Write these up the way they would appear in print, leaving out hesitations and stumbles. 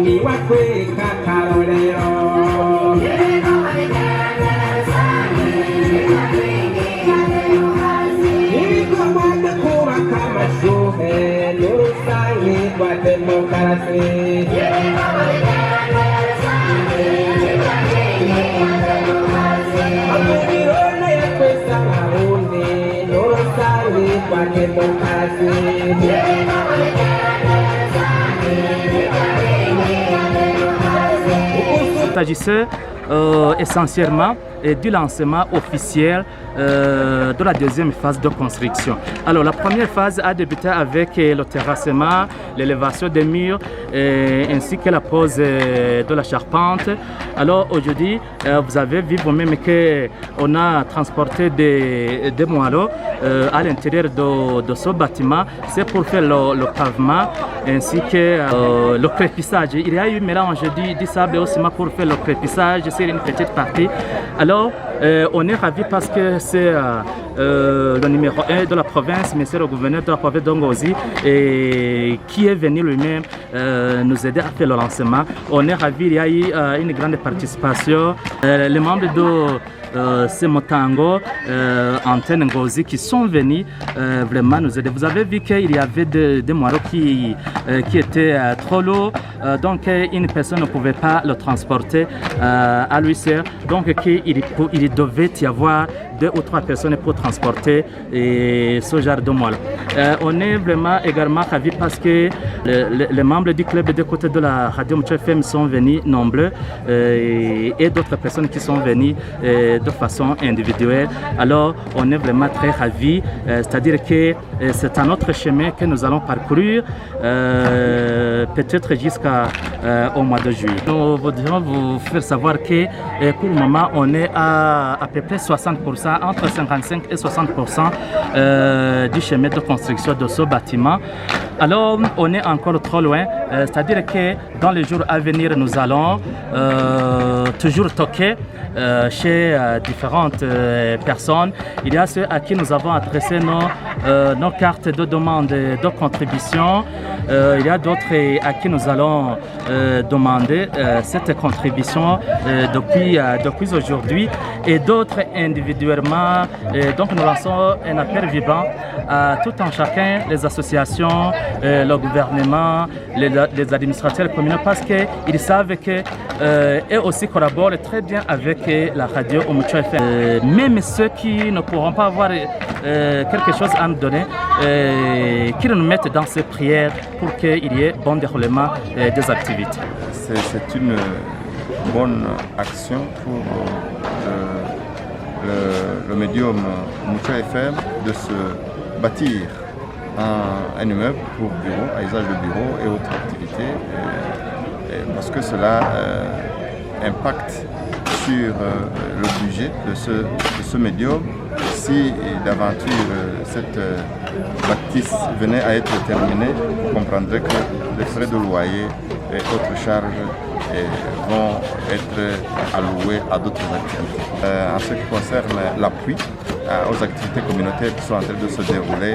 Il s'agissait essentiellement du lancement officiel de la deuxième phase de construction. Alors la première phase a débuté avec le terrassement, l'élévation des murs ainsi que la pose de la charpente. Alors aujourd'hui, vous avez vu vous-même qu'on a transporté des moellons à l'intérieur de ce bâtiment. C'est pour faire le pavement ainsi que le crépissage. Il y a eu mélange du sable et au ciment pour faire le crépissage, c'est une petite partie. Alors, on est ravis parce que c'est le numéro 1 de la province, mais c'est le gouverneur de la province d'Ongozi qui est venu lui-même nous aider à faire le lancement. On est ravis, il y a eu une grande participation. Les membres de Semotango, Antenne Ngozi qui sont venus vraiment nous aider. Vous avez vu qu'il y avait des moellons qui étaient trop lourds, donc une personne ne pouvait pas le transporter à lui seul. Donc il devait y avoir 2 ou 3 personnes pour transporter ce genre de moellons. On est vraiment également ravis parce que les membres du club de côté de la radio Mutuo FM sont venus nombreux et d'autres personnes qui sont venues de façon individuelle. Alors on est vraiment très ravis, c'est-à-dire que c'est un autre chemin que nous allons parcourir peut-être jusqu'au mois de juillet. Nous voudrions vous faire savoir que pour le moment on est à peu près 60%, entre 55 et 60% du chemin de construction de ce bâtiment. Alors on est encore trop loin, c'est-à-dire que dans les jours à venir nous allons toujours toquer chez différentes personnes. Il y a ceux à qui nous avons adressé nos cartes de demande de contribution. Il y a d'autres à qui nous allons demander cette contribution depuis aujourd'hui et d'autres individuellement. Donc nous lançons un appel vivant à tout un chacun, les associations, le gouvernement, les administrateurs communaux, parce qu'ils savent qu'eux aussi collaborent très bien avec la radio Mutuo FM. Même ceux qui ne pourront pas avoir quelque chose à nous donner, qu'ils nous mettent dans ces prières pour qu'il y ait bon déroulement des activités. C'est une bonne action pour le médium Mutuo FM de se bâtir un immeuble pour bureau, à usage de bureau et autres activités, parce que cela impacte sur le budget de ce médium. Si d'aventure cette bâtisse venait à être terminée, vous comprendrez que les frais de loyer et autres charges vont être alloués à d'autres activités. En ce qui concerne l'appui aux activités communautaires qui sont en train de se dérouler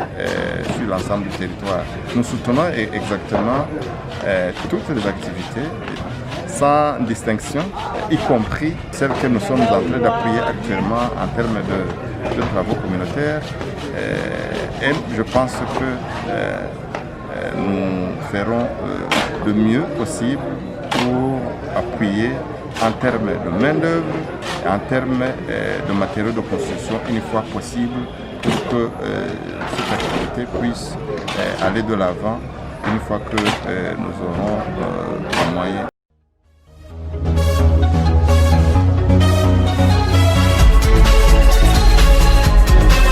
sur l'ensemble du territoire, nous soutenons exactement toutes les activités sans distinction, y compris celles que nous sommes en train d'appuyer actuellement en termes de travaux communautaires. Et je pense que nous ferons le mieux possible pour appuyer en termes de main-d'œuvre et en termes de matériaux de construction une fois possible pour que cette activité puisse aller de l'avant une fois que nous aurons les moyens.